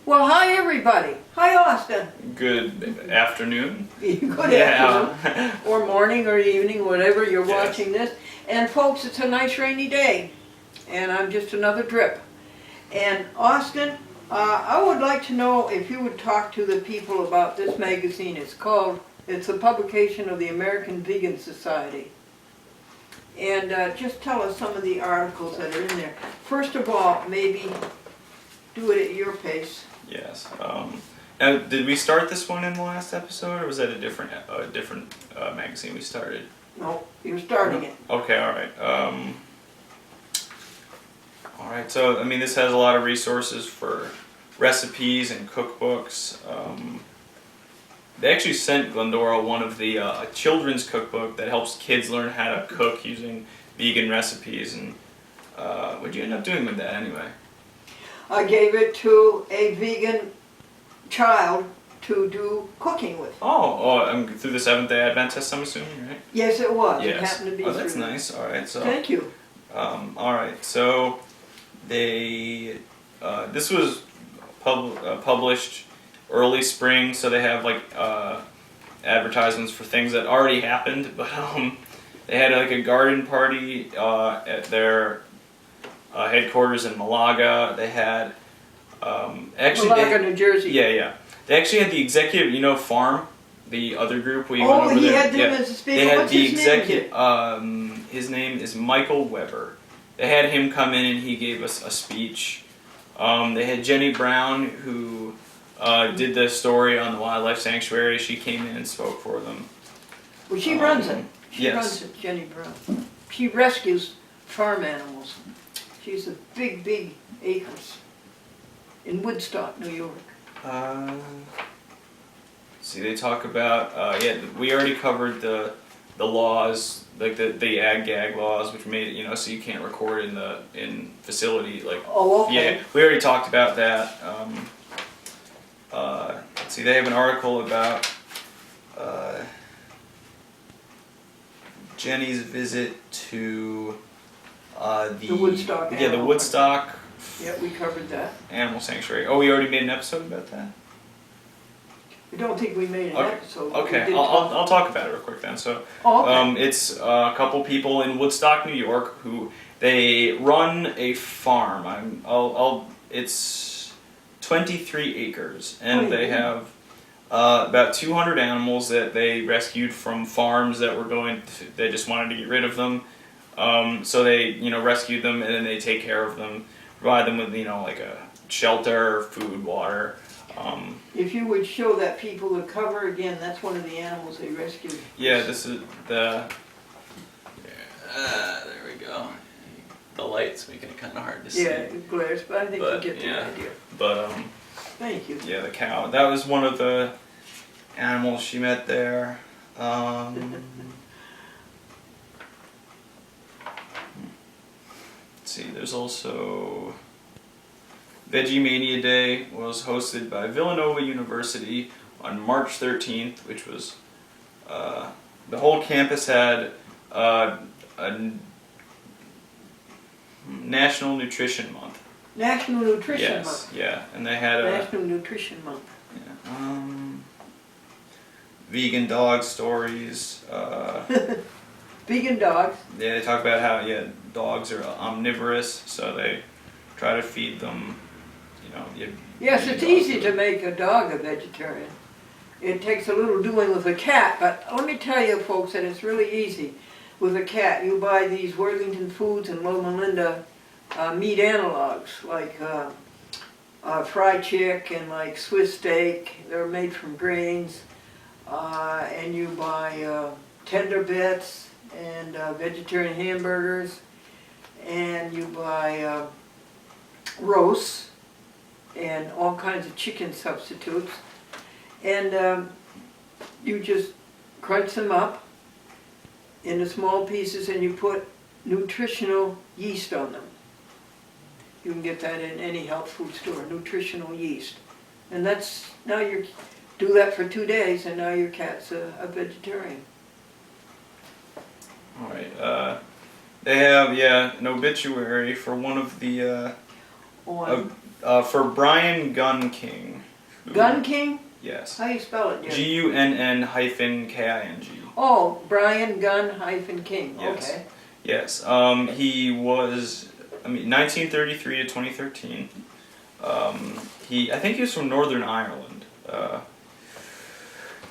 Well, hi everybody. Hi Austin. Good afternoon. Good afternoon. Or morning or evening, whatever you're watching this. And folks, it's a nice rainy day. And I'm just another drip. And Austin, I would like to know if you would talk to the people about this magazine. It's a publication of the American Vegan Society. And just tell us some of the articles that are in there. First of all, maybe do it at your pace. Yes. Now, did we start this one in the last episode, or was that a different magazine we started? No, you're starting it. Okay. All right. All right. So, I mean, this has a lot of resources for recipes and cookbooks. They actually sent Glendora one of the a children's cookbook that helps kids learn how to cook using vegan recipes. And what'd you end up doing with that anyway? I gave it to a vegan child to do cooking with. Oh, through the Seventh-day Adventist, I'm assuming, right? Yes, it was. Yes. It happened to be. Oh, that's nice. All right, so. Thank you. All right, so they this was published early spring, so they have like advertisements for things that already happened, but they had like a garden party at their headquarters in Malaga. They had Malaga, New Jersey. Yeah. They actually had the executive, Farm, the other group. We went over he there. had them as a speaker. They had What's the his executive. name? His name is Michael Weber. They had him come in and he gave us a speech. They had Jenny Brown, who did the story on the wildlife sanctuary. She came in and spoke for them. Well, she runs it. She yes. runs it, Jenny Brown. She rescues farm animals. She's a big acres in Woodstock, New York. See, they talk about we already covered the laws, like the ag gag laws, which made it so you can't record in facility like. Oh, okay. Yeah, we already talked about that. Let's see, they have an article about Jenny's visit to the Woodstock. Yeah, the Woodstock. Yeah, we covered that. Animal sanctuary. Oh, we already made an episode about that? I don't think we made an episode. Okay, I'll talk about it real quick then. So, it's a couple people in Woodstock, New York, who they run a farm. It's 23 acres, and they have about 200 animals that they rescued from farms that were they just wanted to get rid of them. So they rescued them, and then they take care of them, provide them with like a shelter, food, water. If you would show that people the cover again, that's one of the animals they rescued. Yeah, this is the. There we go. The light's making it kind of hard to see. Yeah, it glares, but I think you get the idea. But thank you. Yeah, the cow. That was one of the animals she met there. Let's see, there's also. Veggie Mania Day was hosted by Villanova University on March 13th, which was, the whole campus had a National Nutrition Month. National Nutrition Yes, Month. yeah, and they had a... National Nutrition Month. Yeah, vegan dog stories. Vegan dogs. Yeah, they talk about how, dogs are omnivorous, so they try to feed them. Yes, it's easy to make a dog a vegetarian. It takes a little doing with a cat, but let me tell you folks that it's really easy. With a cat, you buy these Worthington Foods and Loma Linda meat analogs, like fried chick and like Swiss steak. They're made from grains. And you buy tender bits and vegetarian hamburgers. And you buy roasts and all kinds of chicken substitutes, and you just crunch them up into small pieces and you put nutritional yeast on them. You can get that in any health food store, nutritional yeast. And now you do that for 2 days and now your cat's a vegetarian. All right, they have an obituary for one of the For Brian Gun King. Gun King? Yes. How you spell it, Jim? GUNN-KING. Oh, Brian Gun-King. Yes. Okay. Yes. He was, 1933 to 2013. I think he was from Northern Ireland.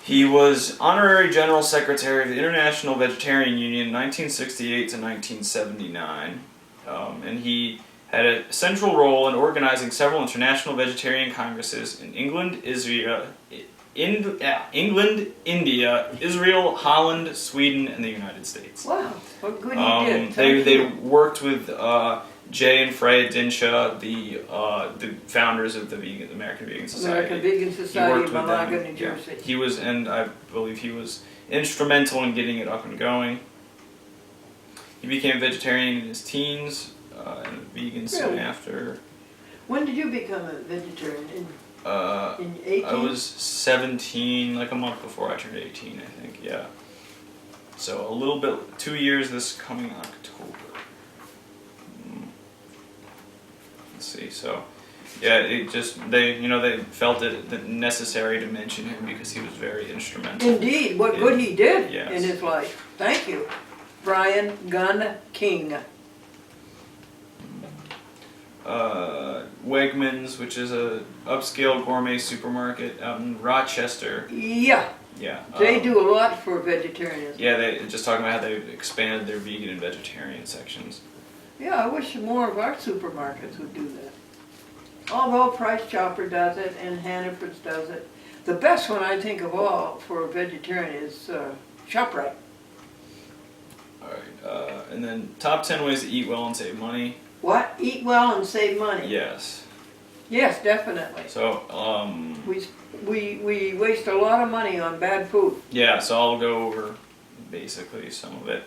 He was Honorary General Secretary of the International Vegetarian Union 1968 to 1979. And he had a central role in organizing several international vegetarian congresses in England, India, Israel, Holland, Sweden, and the United States. Wow, what good he did. They worked with Jay and Freya Dinsha, the founders of the American Vegan Society. American Vegan Society of Malaga, New Jersey. He was, and I believe he was instrumental in getting it up and going. He became vegetarian in his teens and vegan soon after. When did you become a vegetarian? In 18? I was 17, like a month before I turned 18, I think, yeah. So a little bit, 2 years this coming October. Let's see, so, yeah, it just, they felt it necessary to mention him because he was very instrumental. Indeed, what good he did yes. in his life. Thank you. Brian Gun King. Wegmans, which is a upscale gourmet supermarket out in Rochester. Yeah. Yeah. They do a lot for vegetarians. Yeah, they just talking about how they've expanded their vegan and vegetarian sections. Yeah, I wish more of our supermarkets would do that. Although Price Chopper does it and Hannaford's does it. The best one I think of all for a vegetarian is ShopRite. Alright, and then top 10 ways to eat well and save money. What? Eat well and save money. Yes. Yes, definitely. So, we waste a lot of money on bad food. yeah, so I'll go over basically some of it.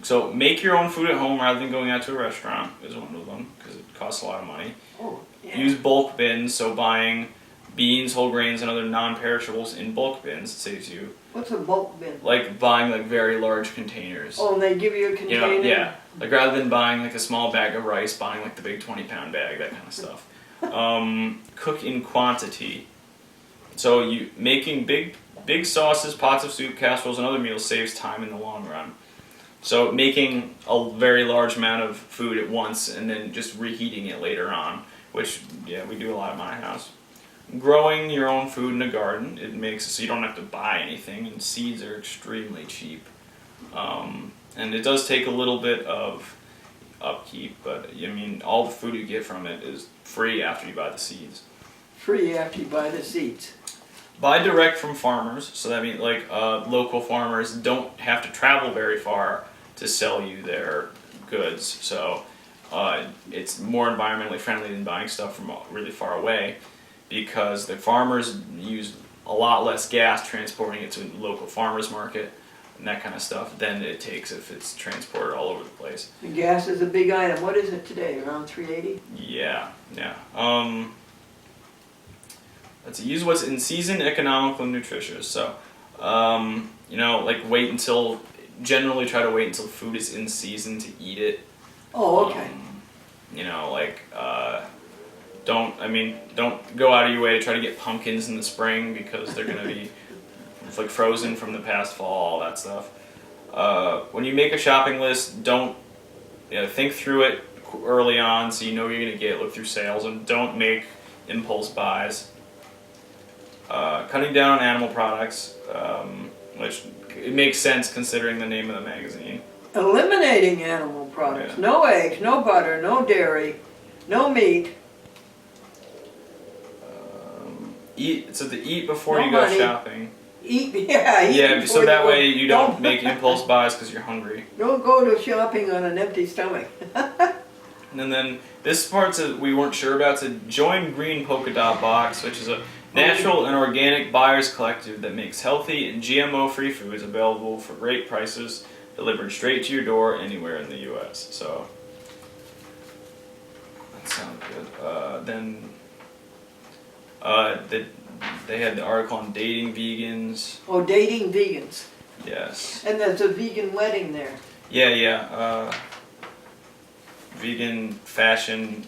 So make your own food at home rather than going out to a restaurant is one of them because it costs a lot of money. Oh, yeah. Use bulk bins, so buying beans, whole grains, and other non-perishables in bulk bins saves you. What's a bulk bin? Like buying like very large containers. Oh, and they give you a container? You know, yeah. Like rather than buying like a small bag of rice, buying like the big 20-pound bag, that kind of stuff. Cook in quantity. So you making big sauces, pots of soup, casseroles, and other meals saves time in the long run. So making a very large amount of food at once and then just reheating it later on, which yeah, we do a lot at my house. Growing your own food in a garden, it makes it so you don't have to buy anything, and seeds are extremely cheap. And it does take a little bit of upkeep, but I mean, all the food you get from it is free after you buy the seeds. Free after you buy the seeds. Buy direct from farmers, so that means like local farmers don't have to travel very far to sell you their goods. So it's more environmentally friendly than buying stuff from really far away, because the farmers use a lot less gas transporting it to a local farmers market and that kind of stuff than it takes if it's transported all over the place. The gas is a big item. What is it today? Around $3.80? Yeah. Let's see, use what's in season, economical, and nutritious. So, like generally try to wait until food is in season to eat it. Oh, okay. Don't go out of your way to try to get pumpkins in the spring because they're going to be like frozen from the past fall, all that stuff. When you make a shopping list, think through it early on so you know what you're going to get, look through sales, and don't make impulse buys. Cutting down on animal products, which it makes sense considering the name of the magazine. Eliminating animal products. Yeah. No eggs, no butter, no dairy, no meat. Eat before No you go money. Shopping. Eat Yeah, before so that you way go. you don't make impulse buys because you're hungry. Don't go to shopping on an empty stomach. And then this part's we weren't sure about, so join Green Polka Dot Box, which is a natural and organic buyers collective that makes healthy and GMO-free foods available for great prices, delivered straight to your door anywhere in the U.S. So that sounds good. They had the article on dating vegans. Oh, dating vegans. Yes. And there's a vegan wedding there. Yeah. Vegan fashion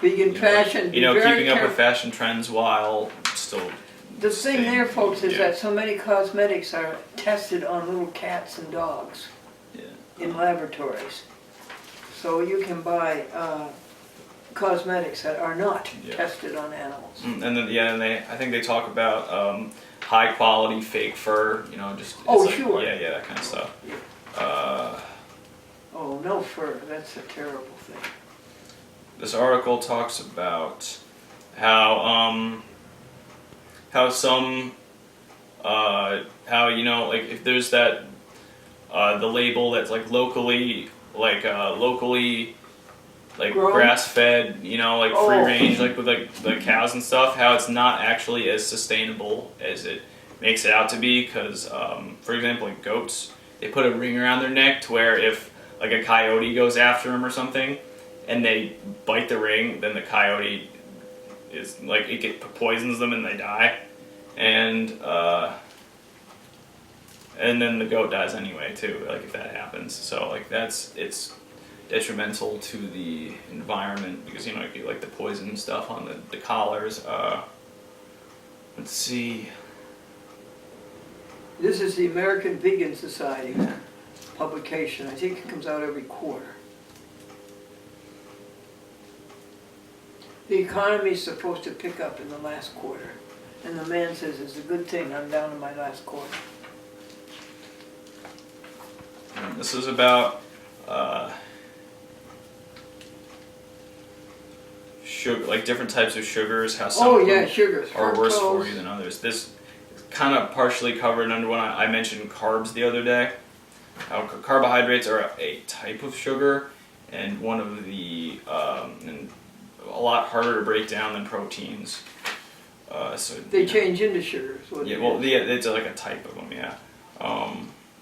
Vegan fashion. You know, be very keeping up with careful. fashion trends while still. The thing there, folks, is yeah. that so many cosmetics are tested on little cats and dogs in laboratories. So you can buy cosmetics that are not tested on animals. And then I think they talk about high quality fake fur. You know, just Sure. Yeah, that kind of stuff. Oh, no fur. That's a terrible thing. This article talks about how some like if there's that the label that's like locally Grown? grass fed, like free range, like with like the cows and stuff, how it's not actually as sustainable as it makes it out to be, because for example, like goats, they put a ring around their neck to where if like a coyote goes after them or something and they bite the ring, then the coyote is like poisons them and they die, and then the goat dies anyway too, like if that happens. So like it's detrimental to the environment, because you get like the poison stuff on the collars. Let's see. This is the American Vegan Society publication. I think it comes out every quarter. The economy is supposed to pick up in the last quarter. And the man says, it's a good thing I'm down in my last quarter. And this is about sugar, like different types of sugars, how some of them sugars. are worse for you than others. This is kind of partially covered under when I mentioned carbs the other day. How carbohydrates are a type of sugar, and one of the and a lot harder to break down than proteins. So they change into sugars. It's like a type of them.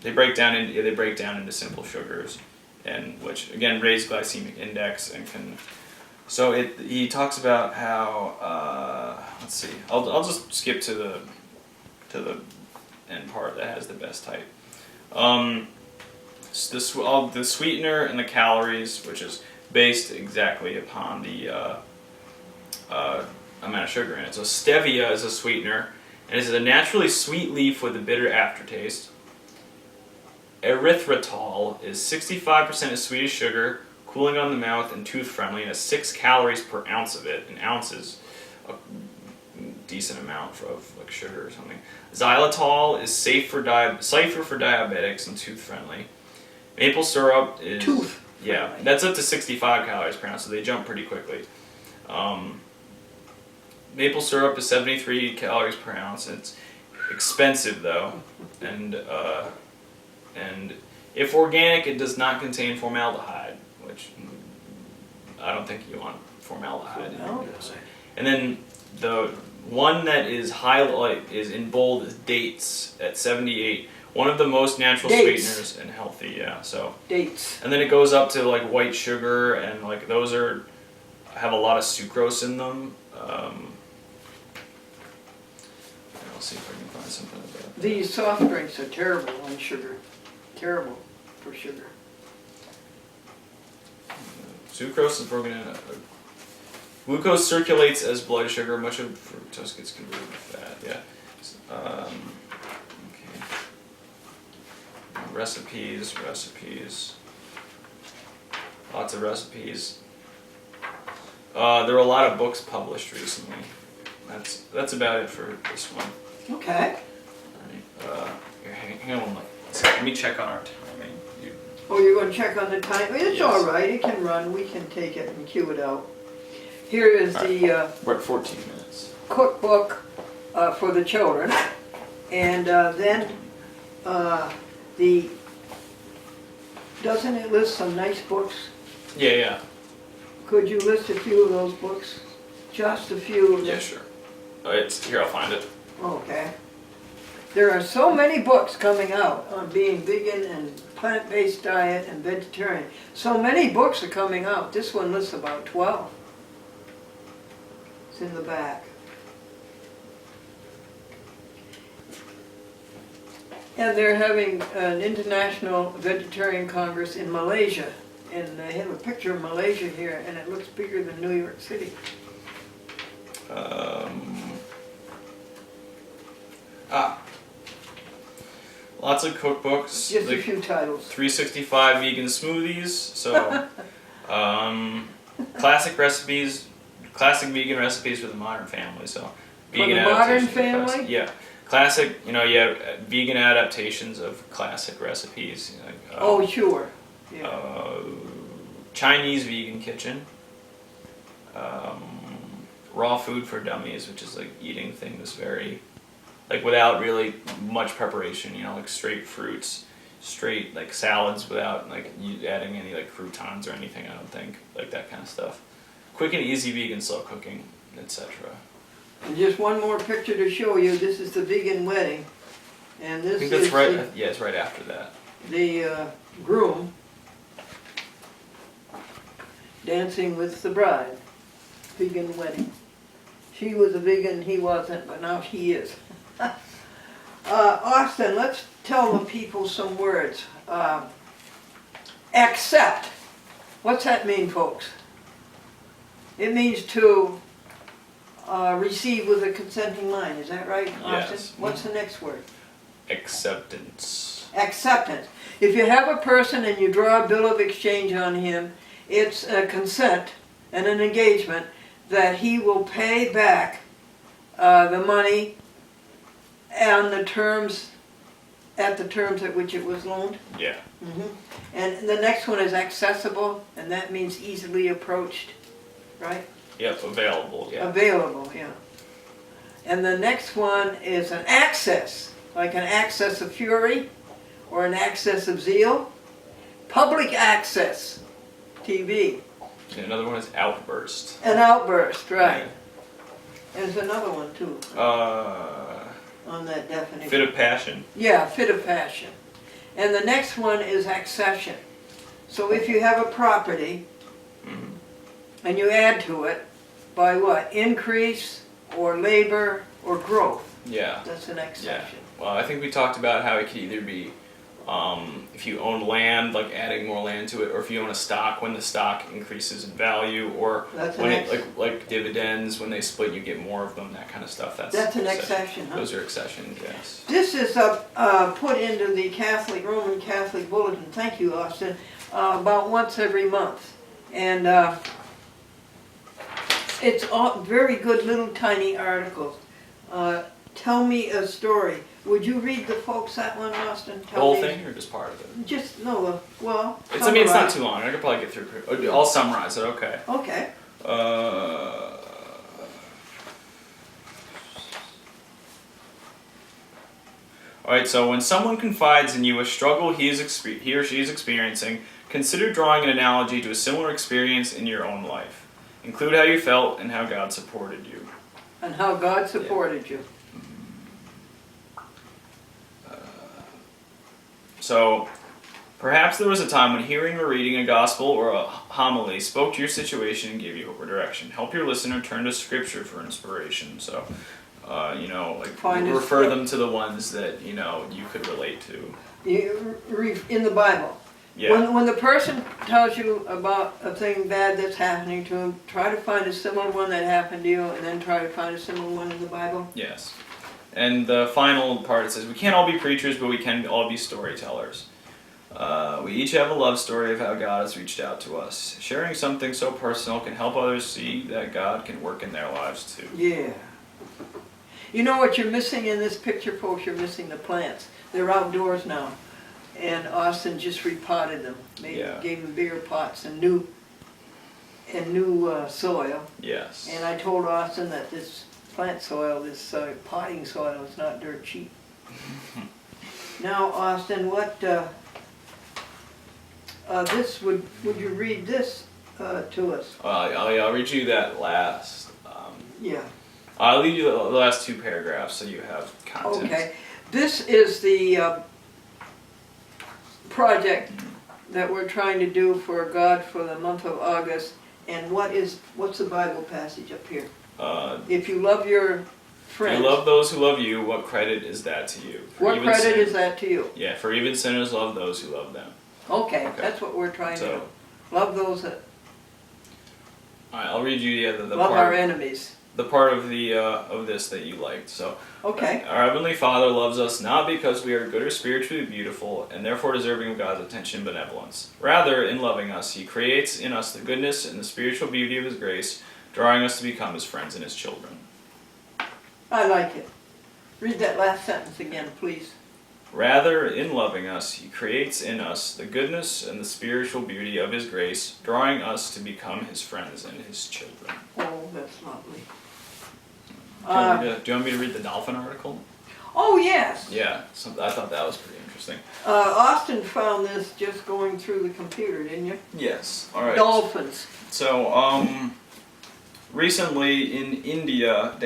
They break down into simple sugars, and which again raise glycemic index and can. So he talks about how let's see. I'll just skip to the end part that has the best type. The sweetener and the calories, which is based exactly upon the amount of sugar in it. So stevia is a sweetener, and it's a naturally sweet leaf with a bitter aftertaste. Erythritol is 65% of sweetest sugar, cooling on the mouth and tooth friendly, and has 6 calories per ounce of it. An ounce is a decent amount of like sugar or something. Xylitol is safer for diabetics and tooth friendly. Maple syrup is tooth. Yeah, that's up to 65 calories per ounce, so they jump pretty quickly. Maple syrup is 73 calories per ounce. It's expensive though, and if organic, it does not contain formaldehyde, which I don't think you want formaldehyde. And then the one that is is in bold is dates at 78. One of the most natural sweeteners and healthy, so. Dates. And then it goes up to like white sugar, and like those have a lot of sucrose in them. I'll see if I can find something about that. These soft drinks are terrible on sugar. Terrible for sugar. Sucrose is broken into. Glucose circulates as blood sugar. Much of fructose gets converted to fat. Yeah. Okay. Recipes. Lots of recipes. There are a lot of books published recently. That's about it for this one. Okay. All right. Hang on one minute. Let me check on our timing. You're going to check on the time? It's all right. It can run. We can take it and cue it out. Here is the we're at 14 minutes. Cookbook for the children, and then doesn't it list some nice books? Yeah. Could you list a few of those books? Just a few of them? Yeah, sure. It's here. I'll find it. Okay. There are so many books coming out on being vegan and plant-based diet and vegetarian. So many books are coming out. This one lists about 12. It's in the back. And they're having an International Vegetarian Congress in Malaysia and they have a picture of Malaysia here, and it looks bigger than New York City. Lots of cookbooks. Just a few titles. 365 vegan smoothies. So, classic vegan recipes for the modern family. So, vegan For the modern adaptations of family? classic- yeah, classic. Vegan adaptations of classic recipes. Oh, sure. Yeah. Chinese vegan kitchen. Raw food for dummies, which is like eating things very, like without really much preparation. Like straight fruits, straight like salads without like adding any like croutons or anything. I don't think like that kind of stuff. Quick and easy vegan slow cooking, etc. And just one more picture to show you. This is the vegan wedding, and this I think that's is right. Yeah, it's right after that. the groom dancing with the bride. Vegan wedding. She was a vegan, he wasn't, but now he is. Austin, let's tell the people some words. Accept. What's that mean, folks? It means to receive with a consenting mind. Is that right, Austin? Yes. What's the next word? Acceptance. Acceptance. If you have a person and you draw a bill of exchange on him, it's a consent and an engagement that he will pay back the money and the terms at which it was loaned. Yeah. And the next one is accessible, and that means easily approached, right? Yep. Available. Yeah. Available, yeah. And the next one is an access, like an access of fury or an access of zeal. Public access, TV. And another one is outburst. An outburst, right. There's another one too. On that definition. Fit of passion. Yeah, fit of passion. And the next one is accession. So if you have a property and you add to it by what? Increase or labor or growth. Yeah. That's an accession. Yeah. Well, I think we talked about how it could either be if you own land, like adding more land to it, or if you own a stock, when the stock increases in value, or That's when an it like dividends, when they split, you get more of them. That kind of stuff. That's an accession, huh? Those are accessions. Yes. This is put into the Roman Catholic Bulletin. Thank you, Austin. About once every month, and it's all very good little tiny articles. Tell me a story. Would you read the folks that one, Austin? The whole thing, or just part of it? Just no. Well, it's. I mean, it's not too long. I could probably get through. I'll summarize it. Okay. Okay. Alright, so when someone confides in you a struggle he or she is experiencing, consider drawing an analogy to a similar experience in your own life. Include how you felt and how God supported you. And how God supported you. So, perhaps there was a time when hearing or reading a gospel or a homily spoke to your situation and gave you hope or direction. Help your listener turn to Scripture for inspiration. So, refer them to the ones that, you could relate to. In the Bible. Yeah. When the person tells you about a thing bad that's happening to them, try to find a similar one that happened to you, and then try to find a similar one in the Bible. Yes. And the final part, it says, we can't all be preachers, but we can all be storytellers. We each have a love story of how God has reached out to us. Sharing something so personal can help others see that God can work in their lives too. Yeah. You know what you're missing in this picture, folks? You're missing the plants. They're outdoors now. And Austin just repotted them. Gave them bigger pots and new soil. Yes. And I told Austin that this plant soil, this potting soil, is not dirt cheap. Now, Austin, what would you read this to us? I'll read you that last. Yeah. I'll leave you the last two paragraphs so you have content. Okay. This is the project that we're trying to do for God for the month of August. And what's the Bible passage up here? If you love your friends. If you love those who love you, what credit is that to you? What credit is that to you? Yeah, for even sinners love those who love them. Okay, that's what we're trying to do. Love those that All right, I'll read you the love part. our enemies. The part of the of this that you liked. So, Okay. Our Heavenly Father loves us not because we are good or spiritually beautiful and therefore deserving of God's attention and benevolence. Rather, in loving us, He creates in us the goodness and the spiritual beauty of His grace, drawing us to become His friends and His children. I like it. Read that last sentence again, please. Rather, in loving us, He creates in us the goodness and the spiritual beauty of His grace, drawing us to become His friends and His children. Oh, that's lovely. Do you want me to read the dolphin article? Oh, yes. Yeah, I thought that was pretty interesting. Austin found this just going through the computer, didn't you? Yes. All right. Dolphins. So, recently in India,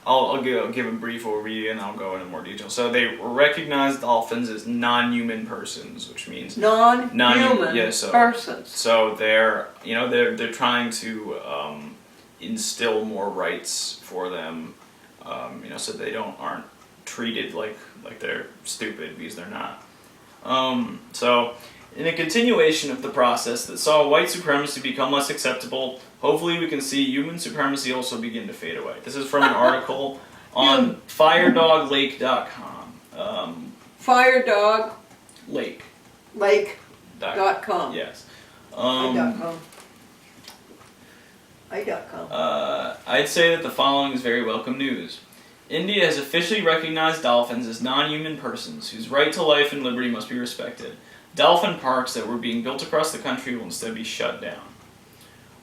I'll give a brief overview and I'll go into more detail. So they recognize dolphins as non-human persons, which means non-human persons. So they're trying to instill more rights for them, so they aren't treated like they're stupid, because they're not. So in a continuation of the process that saw white supremacy become less acceptable, hopefully we can see human supremacy also begin to fade away. This is from an article on firedoglake.com. Firedoglake.com. Yes. I.com. I'd say that the following is very welcome news. India has officially recognized dolphins as non-human persons whose right to life and liberty must be respected. Dolphin parks that were being built across the country will instead be shut down.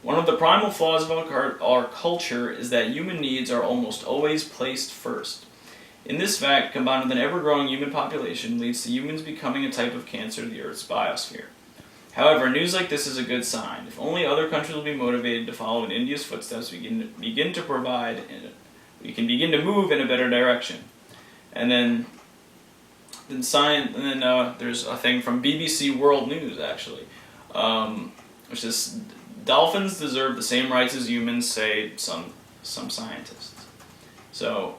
One of the primal flaws of our culture is that human needs are almost always placed first. In this fact, combined with an ever-growing human population, leads to humans becoming a type of cancer to the Earth's biosphere. However, news like this is a good sign. If only other countries will be motivated to follow in India's footsteps, we can begin to move in a better direction. And then there's a thing from BBC World News, actually, which is, dolphins deserve the same rights as humans, say some scientists. So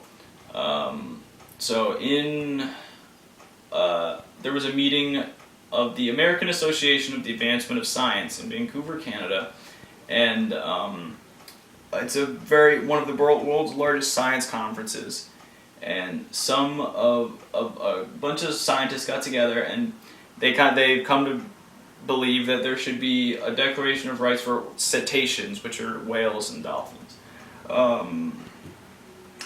there was a meeting of the American Association of the Advancement of Science in Vancouver, Canada, and it's one of the world's largest science conferences. And a bunch of scientists got together, and they've come to believe that there should be a declaration of rights for cetaceans, which are whales and dolphins.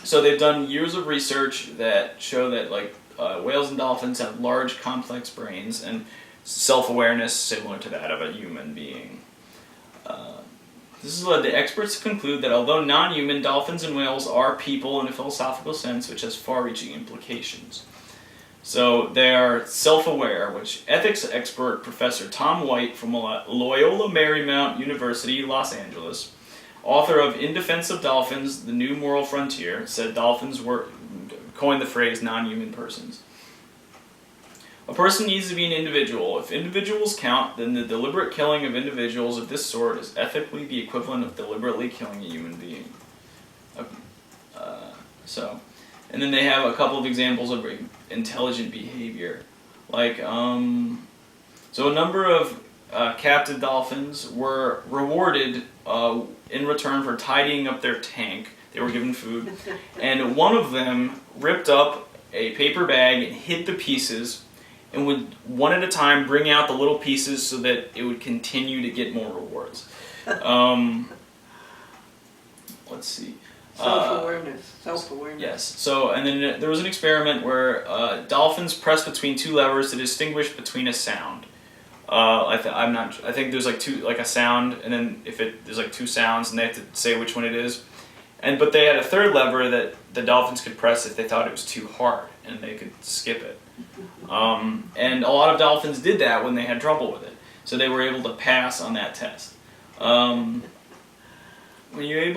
So they've done years of research that show that whales and dolphins have large, complex brains and self-awareness similar to that of a human being. This has led the experts to conclude that although non-human, dolphins and whales are people in a philosophical sense, which has far-reaching implications. So they are self-aware, which ethics expert Professor Tom White from Loyola Marymount University, Los Angeles, author of In Defense of Dolphins, The New Moral Frontier, said dolphins coined the phrase non-human persons. A person needs to be an individual. If individuals count, then the deliberate killing of individuals of this sort is ethically the equivalent of deliberately killing a human being. And then they have a couple of examples of intelligent behavior. So a number of captive dolphins were rewarded in return for tidying up their tank. They were given food. And one of them ripped up a paper bag and hid the pieces, and would one at a time bring out the little pieces so that it would continue to get more rewards. Let's see. Self-awareness. Yes. So, and then there was an experiment where dolphins press between two levers to distinguish between a sound. I think there's a sound, and then there's two sounds, and they have to say which one it is. But they had a third lever that the dolphins could press if they thought it was too hard, and they could skip it. And a lot of dolphins did that when they had trouble with it, so they were able to pass on that test. When you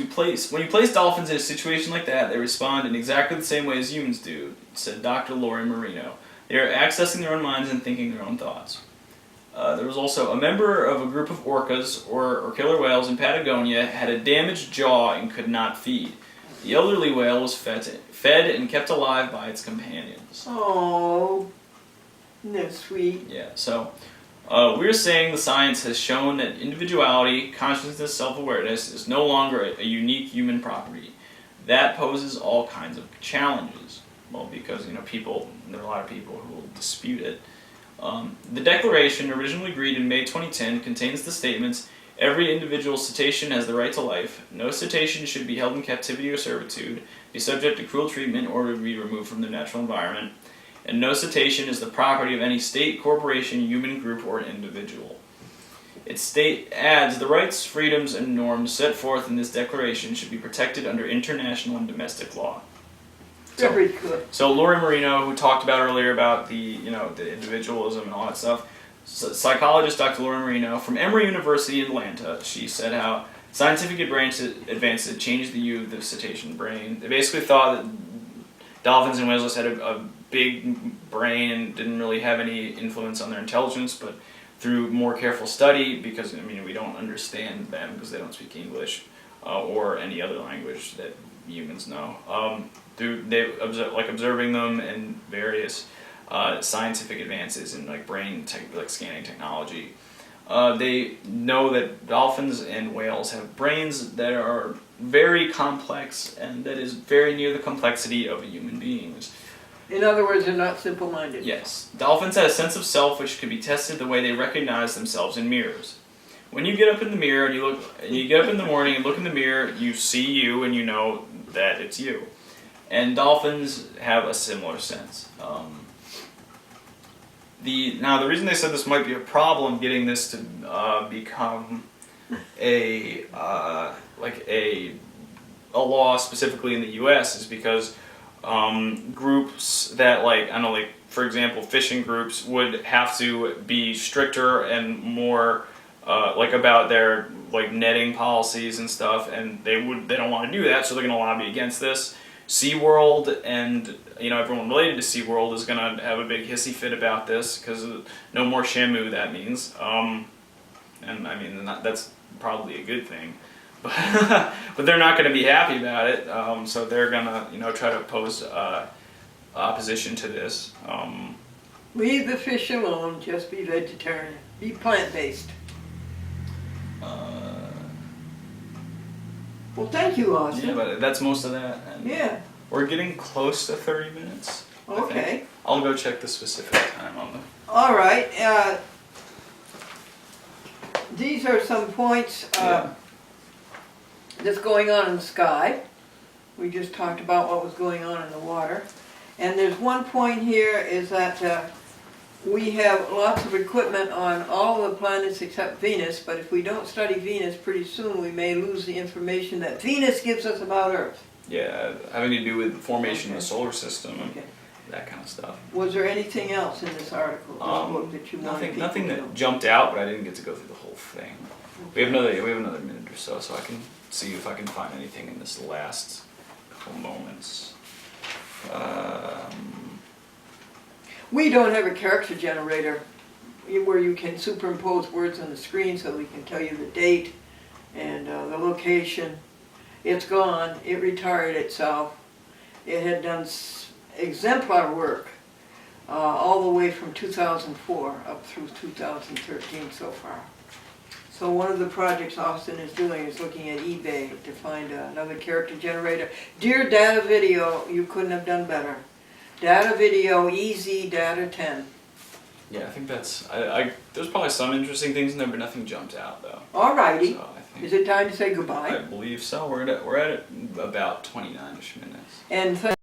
place dolphins in a situation like that, they respond in exactly the same way as humans do, said Dr. Lori Marino. They are accessing their own minds and thinking their own thoughts. There was also a member of a group of orcas, or killer whales in Patagonia, had a damaged jaw and could not feed. The elderly whale was fed and kept alive by its companions. Oh, that's sweet. Yeah, so We're saying the science has shown that individuality, consciousness, self-awareness is no longer a unique human property. That poses all kinds of challenges. Well, because there are a lot of people who will dispute it. The Declaration, originally agreed in May 2010, contains the statements: every individual cetacean has the right to life. No cetacean should be held in captivity or servitude, be subject to cruel treatment, or to be removed from their natural environment. And no cetacean is the property of any state, corporation, human group, or individual. Its adds the rights, freedoms, and norms set forth in this declaration should be protected under international and domestic law. Very good. So Lori Marino, who talked about earlier about the individualism and all that stuff, psychologist Dr. Lori Marino from Emory University in Atlanta, she said how scientific advances had changed the view of the cetacean brain. They basically thought that dolphins and whales had a big brain and didn't really have any influence on their intelligence, but through more careful study, because we don't understand them because they don't speak English or any other language that humans know. Through observing them and various scientific advances in brain scanning technology, they know that dolphins and whales have brains that are very complex and that is very near the complexity of human beings. In other words, they're not simple-minded. Yes. Dolphins have a sense of self which can be tested the way they recognize themselves in mirrors. When you get up in the mirror and you get up in the morning and look in the mirror, you see you and you know that it's you. And dolphins have a similar sense. Now, the reason they said this might be a problem, getting this to become a law specifically in the U.S., is because groups that for example, fishing groups would have to be stricter and more about their netting policies and stuff, and they don't want to do that, so they're going to lobby against this. SeaWorld and everyone related to SeaWorld is going to have a big hissy fit about this because no more Shamu, that means. That's probably a good thing. But they're not going to be happy about it, so they're going to try to oppose opposition to this. Leave the fish alone, just be vegetarian. Be plant-based. Well, thank you, Austin. Yeah, but that's most of that. And yeah. We're getting close to 30 minutes. Okay. I'll go check the specific time on the... All right. These are some points that's going on in the sky. We just talked about what was going on in the water. And there's one point here is that we have lots of equipment on all of the planets except Venus, but if we don't study Venus, pretty soon we may lose the information that Venus gives us about Earth. Yeah, having to do with the formation of the solar system and that kind of stuff. Was there anything else in this article, this book, that you wanted people nothing to that know? jumped out, but I didn't get to go through the whole thing. We have another minute or so I can see if I can find anything in this last couple moments. We don't have a character generator where you can superimpose words on the screen so we can tell you the date and the location. It's gone. It retired itself. It had done exemplar work all the way from 2004 up through 2013 so far. So one of the projects Austin is doing is looking at eBay to find another character generator. Dear Data Video, you couldn't have done better. Data Video, easy, Data 10. Yeah, I think that's... there's probably some interesting things in there, but nothing jumped out, though. All righty. So Is it time to say goodbye? I believe so. We're at about 29-ish minutes. And